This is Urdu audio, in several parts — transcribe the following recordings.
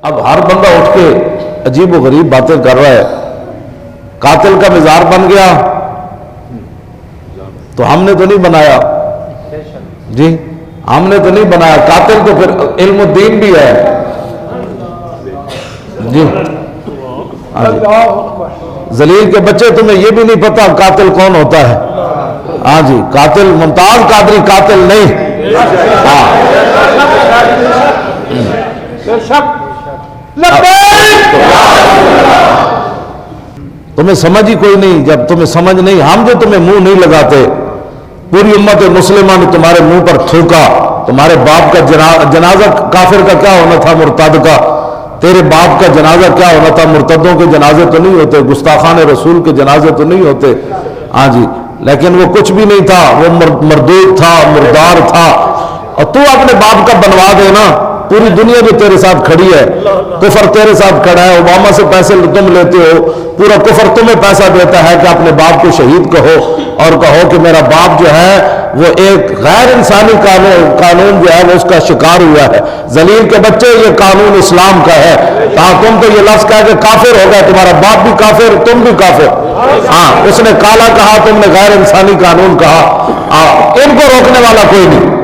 اب ہر بندہ اٹھ کے عجیب و غریب باتیں کر رہا ہے. قاتل کا مزار بن گیا تو ہم نے تو نہیں بنایا جی, ہم نے تو نہیں بنایا. قاتل تو پھر علم الدین بھی ہے جی. ذلیل کے بچے تمہیں یہ بھی نہیں پتا قاتل کون ہوتا ہے. ہاں جی, قاتل ممتاز قادری قاتل نہیں. ہاں تمہیں سمجھ ہی کوئی نہیں. جب تمہیں سمجھ نہیں, ہم جو تمہیں منہ نہیں لگاتے, پوری امت مسلمہ نے تمہارے منہ پر تھوکا. تمہارے باپ کا جنازہ کافر کا کیا ہونا تھا, مرتد کا. تیرے باپ کا جنازہ کیا ہونا تھا, مرتدوں کے جنازے تو نہیں ہوتے, گستاخان رسول کے جنازے تو نہیں ہوتے. ہاں جی, لیکن وہ کچھ بھی نہیں تھا, وہ مردود تھا, مردار تھا. اور تو اپنے باپ کا بنوا دے نا. پوری دنیا جو تیرے ساتھ کھڑی ہے, کفر تیرے ساتھ کھڑا ہے. اوباما سے پیسے تم لیتے ہو, پورا کفر تمہیں پیسہ دیتا ہے کہ اپنے باپ کو شہید کہو اور کہو کہ میرا باپ جو ہے وہ ایک غیر انسانی قانون جو ہے وہ اس کا شکار ہوا ہے. ذلیل کے بچے, یہ قانون اسلام کا ہے. تم تو یہ لفظ کہہ کہ کافر ہو گئے, تمہارا باپ بھی کافر, تم بھی کافر. ہاں, اس نے کالا کہا, تم نے غیر انسانی قانون کہا. ان کو روکنے والا کوئی نہیں.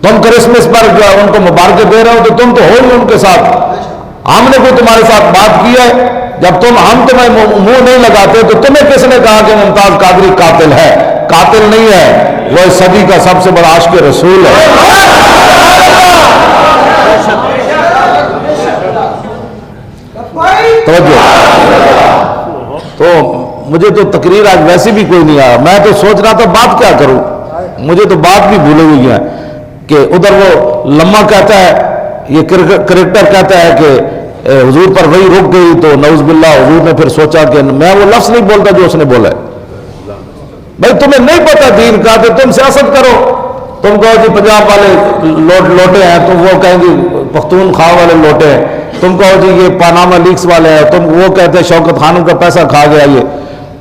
تم کرسمس پر جو ان کو مبارکیں دے رہے ہو تو تم تو ہو ہی ان کے ساتھ. ہم نے کوئی تمہارے ساتھ بات کی ہے؟ جب ہم تمہیں منہ نہیں لگاتے تو تمہیں کس نے کہا کہ ممتاز قادری قاتل ہے؟ قاتل نہیں ہے, وہ اس صدی کا سب سے بڑا عاشق رسول ہے. توجہ. تو مجھے تو تقریر آج ویسی بھی کوئی نہیں آیا. میں تو سوچ رہا تھا بات کیا کروں, مجھے تو بات بھی بھولے ہوئی ہے کہ ادھر وہ لمحہ کہتا ہے, یہ کریکٹر کہتا ہے کہ حضور پر وہی رک گئی تو نعوذ باللہ حضور نے پھر سوچا کہ میں وہ لفظ نہیں بولتا جو اس نے بولا ہے. بھائی تمہیں نہیں پتا دین کا تو تم سیاست کرو. تم کہو جی پنجاب والے لوٹے ہیں, تو وہ کہیں گے پختونخوا والے لوٹے ہیں. تم کہو جی یہ پاناما لیکس والے ہیں, تم وہ کہتے ہیں شوکت خانم کا پیسہ کھا گیا یہ,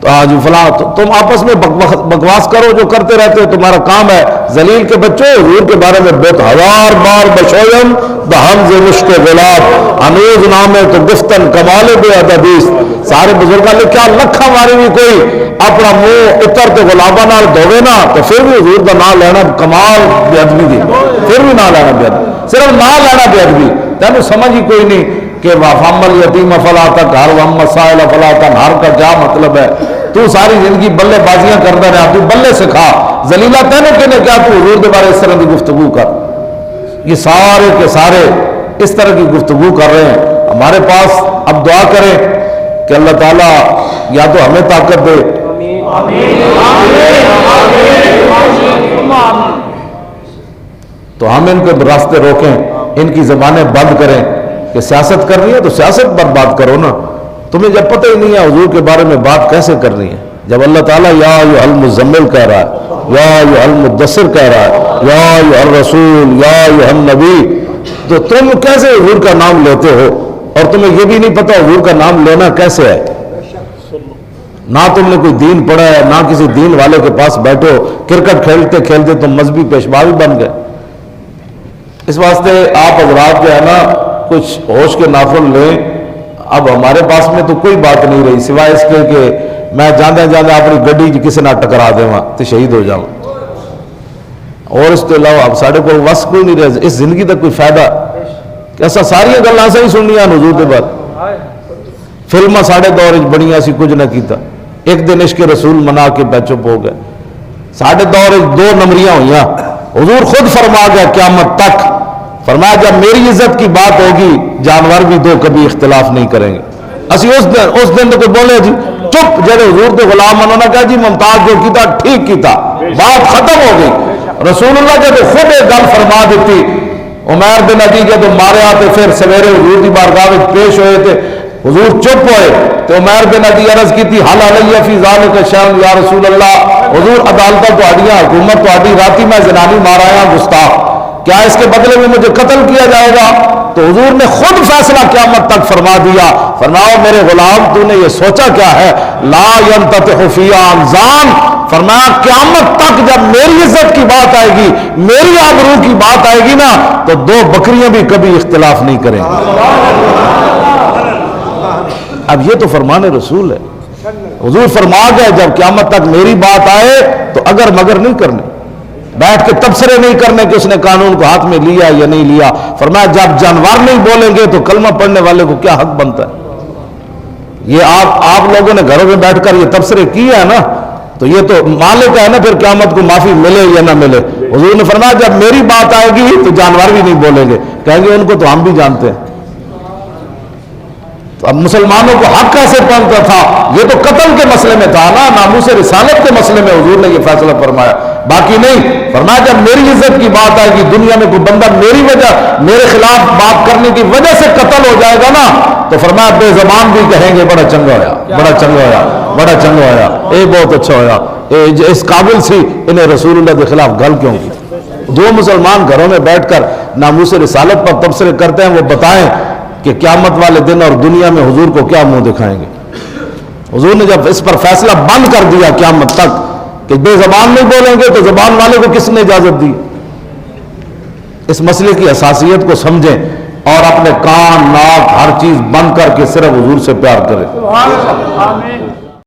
تو ہاں جی فلاں. تم آپس میں بکواس کرو, جو کرتے رہتے ہو, تمہارا کام ہے. ذلیل کے بچوں, حضور کے بارے میں بہت ہزار بار بشویم بہمز مشک گلاب انوز نامے تو گفتن کمال بے ادبیس. سارے بزرگاں نے کیا لکھا ماری بھی کوئی اپنا منہ اتر تو گلابا نال دھوے نا, تو پھر بھی حضور کا نام لینا کمال بے ادبی دی, پھر بھی نہ لینا بے ادبی, صرف نہ لینا بے ادبی. تینوں سمجھ ہی کوئی نہیں کہ فَأَمَّا الْيَتِيمَ فَلَا تَقْهَرْ وَأَمَّا السَّائِلَ فَلَا تَنْهَرْ کا کیا مطلب ہے؟ تو ساری زندگی بلے بازیاں کرتا رہا, تو بلے سکھا. ذلیلہ تینوں کے نے کیا تو حضور کے بارے اس طرح کی گفتگو کر. یہ سارے کے سارے اس طرح کی گفتگو کر رہے ہیں. ہمارے پاس اب دعا کریں کہ اللہ تعالیٰ یا تو ہمیں طاقت دے, تو ہم ان کے راستے روکیں, ان کی زبانیں بند کریں. کہ سیاست کرنی ہے تو سیاست پر بات کرو نا. تمہیں جب پتہ ہی نہیں ہے حضور کے بارے میں بات کیسے کرنی ہے, جب اللہ تعالیٰ یا ایھا المزمل کہہ رہا ہے, یا ایھا المدثر کہہ رہا ہے, یا ایھا الرسول, یا ایھا النبی, تو تم کیسے حضور کا نام لیتے ہو؟ اور تمہیں یہ بھی نہیں پتا حضور کا نام لینا کیسے ہے. نہ تم نے کوئی دین پڑھا ہے, نہ کسی دین والے کے پاس بیٹھو. کرکٹ کھیلتے کھیلتے تم مذہبی پیشوا بھی بن گئے. اس واسطے آپ حضرات جو ہے نا کچھ ہوش کے ناخن لیں. اب ہمارے پاس میں تو کوئی بات نہیں رہی سوائے اس کے کہ میں جاندے جاندے اپنی گڈی کسی نہ ٹکرا دے وہاں تو شہید ہو جاؤں, اور اس کے علاوہ اب سارے کو وس کوئی نہیں رہے. اس زندگی تک کوئی فائدہ ایسا ساری گلاں سے ہی سننیاں حضور کے بعد. فلماں ساڑے دور بڑیاں سی کچھ نہ کیتا, ایک دن عشق رسول منا کے بے چپ ہو گئے. ساڑے دور 2 نمبریاں ہوئیاں. حضور خود فرما گیا قیامت تک, فرمایا جب میری عزت کی بات ہوگی جانور بھی 2 کبھی اختلاف نہیں کریں گے. اسی اس دن تو کوئی بولے جی چپ, جڑے حضور کے غلام انہوں نے کہا جی ممتاز جو کیتا ٹھیک کیتا, بات ختم ہو گئی. رسول اللہ جب خود ایک گل فرما دیتی, عمیر بن عدی جب ماریا تو پھر سویرے حضور کی بارگاہ میں پیش ہوئے تھے, حضور چپ ہوئے تو عمیر بن عدی عرض کی تھی حل علیہ فی ذالک شأن یا رسول اللہ, حضور عدالتہ تہاڈیاں, حکومت تہاڈی, راتی میں زنانی مار آیا گستاخ, کیا اس کے بدلے میں مجھے قتل کیا جائے گا؟ تو حضور نے خود فیصلہ قیامت تک فرما دیا، فرماؤ میرے غلام تو نے یہ سوچا کیا ہے؟ لا ينتطح فيها انزان، فرمایا قیامت تک جب میری عزت کی بات آئے گی، میری آبرو کی بات آئے گی نا، تو دو بکریاں بھی کبھی اختلاف نہیں کریں گی۔ اب یہ تو فرمان رسول ہے، حضور فرما گئے جب قیامت تک میری بات آئے تو اگر مگر نہیں کرنے، بیٹھ کے تبصرے نہیں کرنے کہ اس نے قانون کو ہاتھ میں لیا یا نہیں لیا۔ فرمایا جب جانور نہیں بولیں گے تو کلمہ پڑھنے والے کو کیا حق بنتا ہے؟ یہ آپ لوگوں نے گھروں میں بیٹھ کر یہ تبصرے کیے ہیں نا، تو یہ تو مالک ہے نا، پھر قیامت کو معافی ملے یا نہ ملے۔ حضور نے فرمایا جب میری بات آئے گی تو جانور بھی نہیں بولیں گے، کہیں گے ان کو تو ہم بھی جانتے ہیں۔ اب مسلمانوں کو حق کیسے پہنچتا تھا؟ یہ تو قتل کے مسئلے میں تھا نا، ناموس رسالت کے مسئلے میں حضور نے یہ فیصلہ فرمایا، باقی نہیں۔ فرمایا جب میری عزت کی بات آئے گی، دنیا میں کوئی بندہ میری وجہ میرے خلاف بات کرنے کی وجہ سے قتل ہو جائے گا نا، تو فرمایا بے زبان بھی کہیں گے بڑا چنگا ہویا، بڑا چنگا ہویا، بڑا چنگا ہویا، اے بہت اچھا ہویا، اے اس قابل سی، انہیں رسول اللہ کے خلاف گل کیوں کی؟ دو مسلمان گھروں میں بیٹھ کر ناموس رسالت پر تبصرے کرتے ہیں، وہ بتائیں کہ قیامت والے دن اور دنیا میں حضور کو کیا منہ دکھائیں گے؟ حضور نے جب اس پر فیصلہ بند کر دیا قیامت تک کہ بے زبان نہیں بولیں گے، تو زبان والے کو کس نے اجازت دی؟ اس مسئلے کی حساسیت کو سمجھیں اور اپنے کان، ناک، ہر چیز بند کر کے صرف حضور سے پیار کریں۔